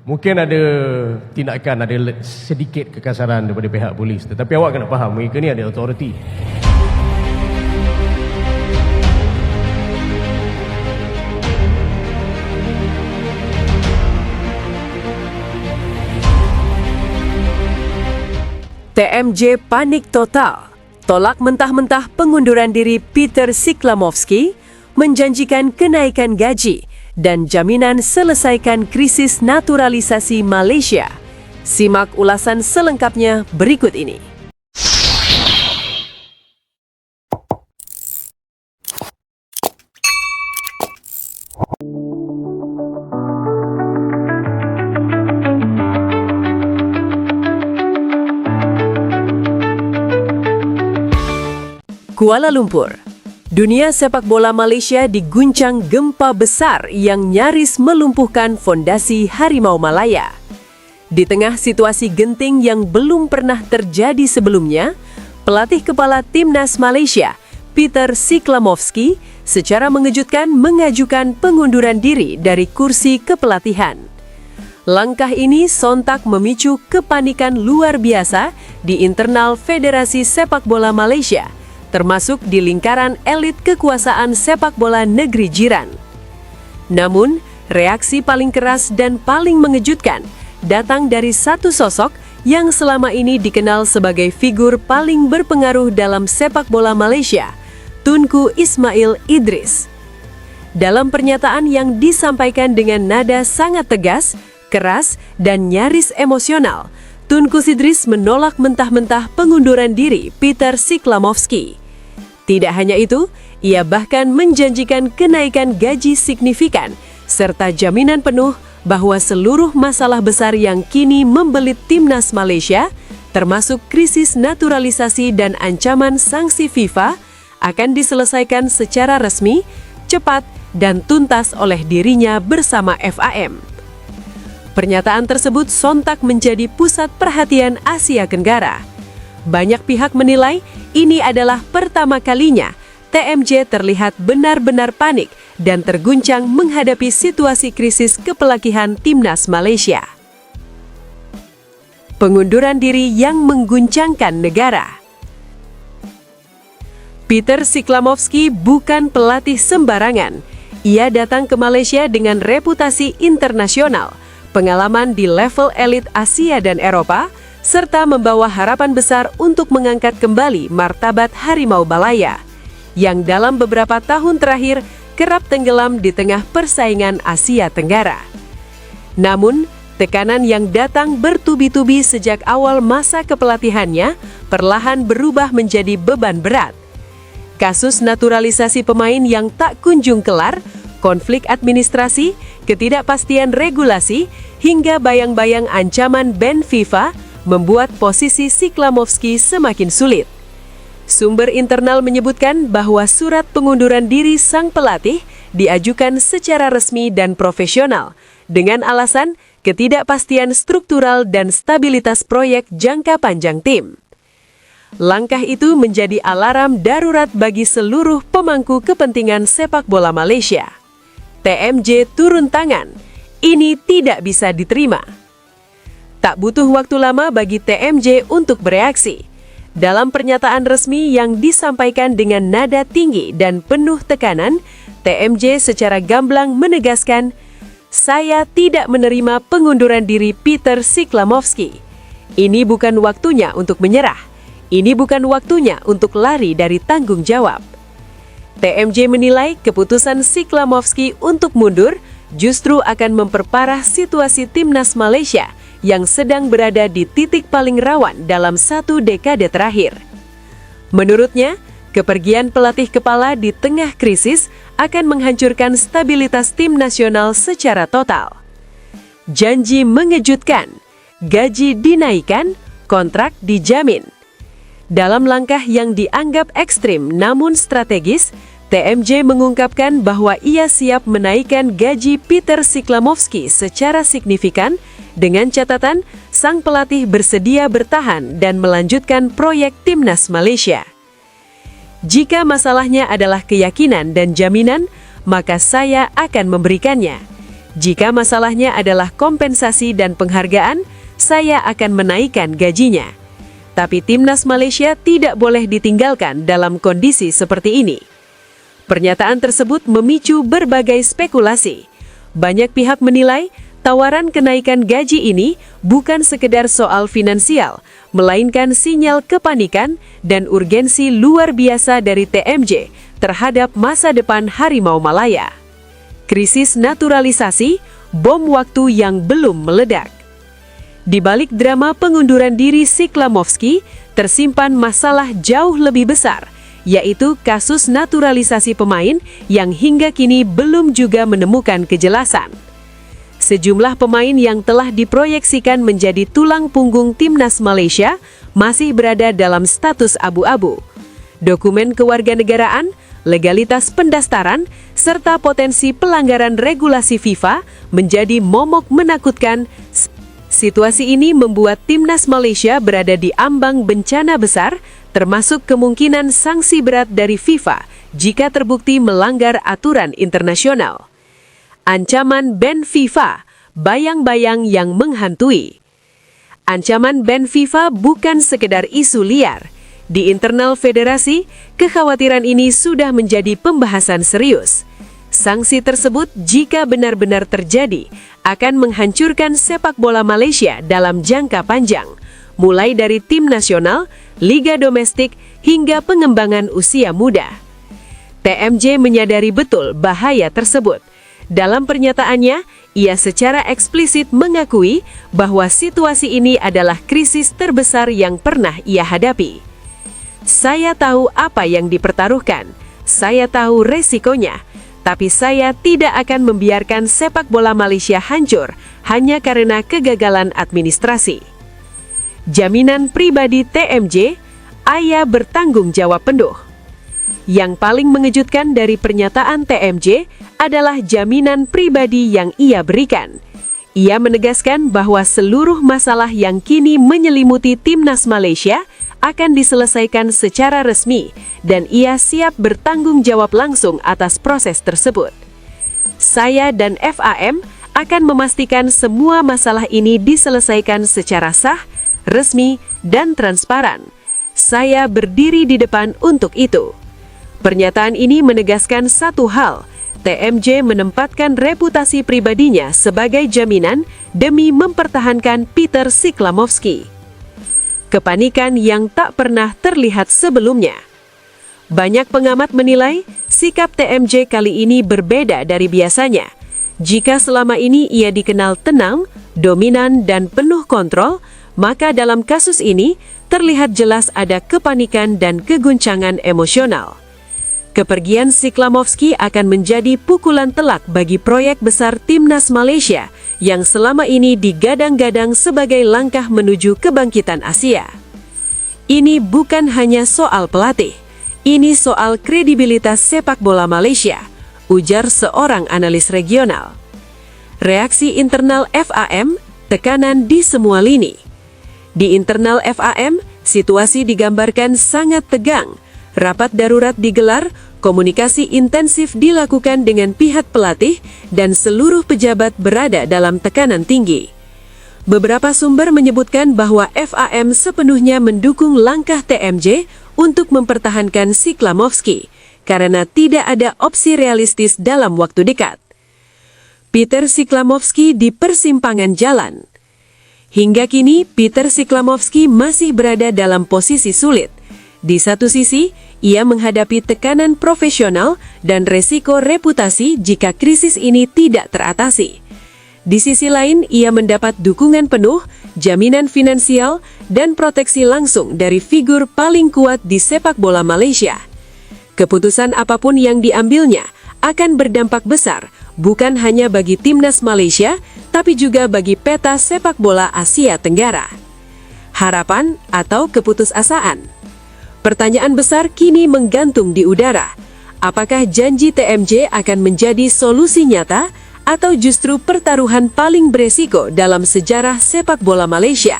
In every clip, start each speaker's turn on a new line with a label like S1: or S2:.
S1: Mungkin ada tindakan, ada sedikit kekasaran daripada pihak polis. Tetapi awak kena faham, mereka ni ada authority.
S2: TMJ panik total, tolak mentah-mentah pengunduran diri Peter Siklamovsky, menjanjikan kenaikan gaji dan jaminan selesaikan krisis naturalisasi Malaysia. Simak ulasan selengkapnya berikut ini. Kuala Lumpur. Dunia sepak bola Malaysia diguncang gempa besar yang nyaris melumpuhkan fondasi Harimau Malaya. Di tengah situasi genting yang belum pernah terjadi sebelumnya, pelatih kepala Timnas Malaysia, Peter Siklamovsky, secara mengejutkan mengajukan pengunduran diri dari kursi kepelatihan. Langkah ini sontak memicu kepanikan luar biasa di internal Federasi Sepak Bola Malaysia, termasuk di lingkaran elit kekuasaan sepak bola negeri jiran. Namun, reaksi paling keras dan paling mengejutkan datang dari satu sosok yang selama ini dikenal sebagai figur paling berpengaruh dalam sepak bola Malaysia, Tunku Ismail Idris. Dalam pernyataan yang disampaikan dengan nada sangat tegas, keras, dan nyaris emosional, Tunku Idris menolak mentah-mentah pengunduran diri Peter Siklamovsky. Tidak hanya itu, ia bahkan menjanjikan kenaikan gaji signifikan serta jaminan penuh bahwa seluruh masalah besar yang kini membelit Timnas Malaysia, termasuk krisis naturalisasi dan ancaman sanksi FIFA, akan diselesaikan secara resmi, cepat, dan tuntas oleh dirinya bersama FAM. Pernyataan tersebut sontak menjadi pusat perhatian Asia Tenggara. Banyak pihak menilai ini adalah pertama kalinya TMJ terlihat benar-benar panik dan terguncang menghadapi situasi krisis kepelatihan Timnas Malaysia. Pengunduran diri yang mengguncangkan negara. Peter Siklamovsky bukan pelatih sembarangan. Ia datang ke Malaysia dengan reputasi internasional, pengalaman di level elit Asia dan Eropa, serta membawa harapan besar untuk mengangkat kembali martabat Harimau Malaya, yang dalam beberapa tahun terakhir kerap tenggelam di tengah persaingan Asia Tenggara. Namun, tekanan yang datang bertubi-tubi sejak awal masa kepelatihannya perlahan berubah menjadi beban berat. Kasus naturalisasi pemain yang tak kunjung kelar, konflik administrasi, ketidakpastian regulasi, hingga bayang-bayang ancaman ban FIFA membuat posisi Siklamovsky semakin sulit. Sumber internal menyebutkan bahwa surat pengunduran diri sang pelatih diajukan secara resmi dan profesional dengan alasan ketidakpastian struktural dan stabilitas proyek jangka panjang tim. Langkah itu menjadi alarm darurat bagi seluruh pemangku kepentingan sepak bola Malaysia. TMJ turun tangan. Ini tidak bisa diterima. Tak butuh waktu lama bagi TMJ untuk bereaksi. Dalam pernyataan resmi yang disampaikan dengan nada tinggi dan penuh tekanan, TMJ secara gamblang menegaskan, "Saya tidak menerima pengunduran diri Peter Siklamovsky. Ini bukan waktunya untuk menyerah. Ini bukan waktunya untuk lari dari tanggung jawab." TMJ menilai keputusan Siklamovsky untuk mundur justru akan memperparah situasi Timnas Malaysia yang sedang berada di titik paling rawan dalam satu dekade terakhir. Menurutnya, kepergian pelatih kepala di tengah krisis akan menghancurkan stabilitas tim nasional secara total. Janji mengejutkan, gaji dinaikkan, kontrak dijamin. Dalam langkah yang dianggap ekstrim namun strategis, TMJ mengungkapkan bahwa ia siap menaikkan gaji Peter Siklamovsky secara signifikan dengan catatan sang pelatih bersedia bertahan dan melanjutkan proyek Timnas Malaysia. Jika masalahnya adalah keyakinan dan jaminan, maka saya akan memberikannya. Jika masalahnya adalah kompensasi dan penghargaan, saya akan menaikkan gajinya. Tapi timnas Malaysia tidak boleh ditinggalkan dalam kondisi seperti ini. Pernyataan tersebut memicu berbagai spekulasi. Banyak pihak menilai tawaran kenaikan gaji ini bukan sekedar soal finansial, melainkan sinyal kepanikan dan urgensi luar biasa dari TMJ terhadap masa depan Harimau Malaya. Krisis naturalisasi, bom waktu yang belum meledak. Di balik drama pengunduran diri Siklamovski, tersimpan masalah jauh lebih besar, yaitu kasus naturalisasi pemain yang hingga kini belum juga menemukan kejelasan. Sejumlah pemain yang telah diproyeksikan menjadi tulang punggung timnas Malaysia masih berada dalam status abu-abu. Dokumen kewarganegaraan, legalitas pendaftaran, serta potensi pelanggaran regulasi FIFA menjadi momok menakutkan. Situasi ini membuat timnas Malaysia berada di ambang bencana besar, termasuk kemungkinan sanksi berat dari FIFA jika terbukti melanggar aturan internasional. Ancaman ban FIFA, bayang-bayang yang menghantui. Ancaman ban FIFA bukan sekedar isu liar. Di internal federasi, kekhawatiran ini sudah menjadi pembahasan serius. Sanksi tersebut jika benar-benar terjadi akan menghancurkan sepak bola Malaysia dalam jangka panjang, mulai dari tim nasional, liga domestik, hingga pengembangan usia muda. TMJ menyadari betul bahaya tersebut. Dalam pernyataannya, ia secara eksplisit mengakui bahwa situasi ini adalah krisis terbesar yang pernah ia hadapi. Saya tahu apa yang dipertaruhkan, saya tahu resikonya, tapi saya tidak akan membiarkan sepak bola Malaysia hancur hanya karena kegagalan administrasi. Jaminan pribadi TMJ, Ayah bertanggung jawab penuh. Yang paling mengejutkan dari pernyataan TMJ adalah jaminan pribadi yang ia berikan. Ia menegaskan bahwa seluruh masalah yang kini menyelimuti timnas Malaysia akan diselesaikan secara resmi dan ia siap bertanggung jawab langsung atas proses tersebut. Saya dan FAM akan memastikan semua masalah ini diselesaikan secara sah, resmi, dan transparan. Saya berdiri di depan untuk itu. Pernyataan ini menegaskan satu hal, TMJ menempatkan reputasi pribadinya sebagai jaminan demi mempertahankan Peter Siklamovski. Kepanikan yang tak pernah terlihat sebelumnya. Banyak pengamat menilai sikap TMJ kali ini berbeda dari biasanya. Jika selama ini ia dikenal tenang, dominan, dan penuh kontrol, maka dalam kasus ini terlihat jelas ada kepanikan dan keguncangan emosional. Kepergian Siklamovski akan menjadi pukulan telak bagi proyek besar timnas Malaysia yang selama ini digadang-gadang sebagai langkah menuju kebangkitan Asia. Ini bukan hanya soal pelatih, ini soal kredibilitas sepak bola Malaysia, ujar seorang analis regional. Reaksi internal FAM, tekanan di semua lini. Di internal FAM, situasi digambarkan sangat tegang. Rapat darurat digelar, komunikasi intensif dilakukan dengan pihak pelatih, dan seluruh pejabat berada dalam tekanan tinggi. Beberapa sumber menyebutkan bahwa FAM sepenuhnya mendukung langkah TMJ untuk mempertahankan Siklamovski, karena tidak ada opsi realistis dalam waktu dekat. Peter Siklamovski di persimpangan jalan. Hingga kini, Peter Siklamovski masih berada dalam posisi sulit. Di satu sisi, ia menghadapi tekanan profesional dan resiko reputasi jika krisis ini tidak teratasi. Di sisi lain, ia mendapat dukungan penuh, jaminan finansial, dan proteksi langsung dari figur paling kuat di sepak bola Malaysia. Keputusan apapun yang diambilnya akan berdampak besar, bukan hanya bagi timnas Malaysia, tapi juga bagi peta sepak bola Asia Tenggara. Harapan atau keputusasaan? Pertanyaan besar kini menggantung di udara. Apakah janji TMJ akan menjadi solusi nyata atau justru pertaruhan paling beresiko dalam sejarah sepak bola Malaysia?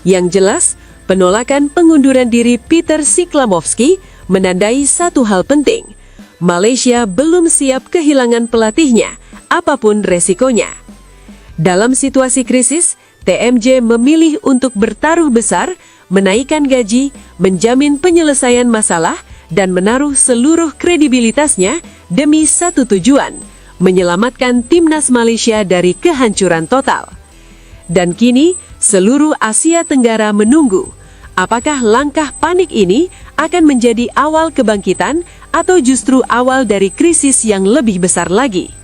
S2: Yang jelas, penolakan pengunduran diri Peter Siklamovski menandai satu hal penting. Malaysia belum siap kehilangan pelatihnya apapun resikonya. Dalam situasi krisis, TMJ memilih untuk bertaruh besar, menaikkan gaji, menjamin penyelesaian masalah, dan menaruh seluruh kredibilitasnya demi satu tujuan, menyelamatkan timnas Malaysia dari kehancuran total. Dan kini, seluruh Asia Tenggara menunggu, apakah langkah panik ini akan menjadi awal kebangkitan atau justru awal dari krisis yang lebih besar lagi.